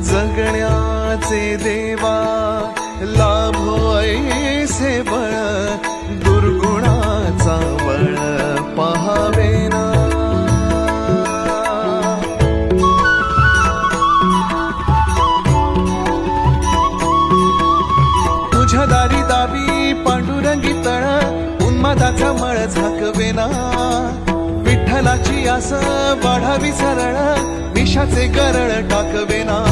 जगण्याचे देवा लाभो ऐसे बळ, दुर्गुणाचा बळ पहावेना। तुझ्या दारी दावी पांडुरंगी तळ, उन्मादाचा मळ झाकवेना। विठ्ठलाची आस वाढावी सरळ, विषाचे गरळ टाकवेना।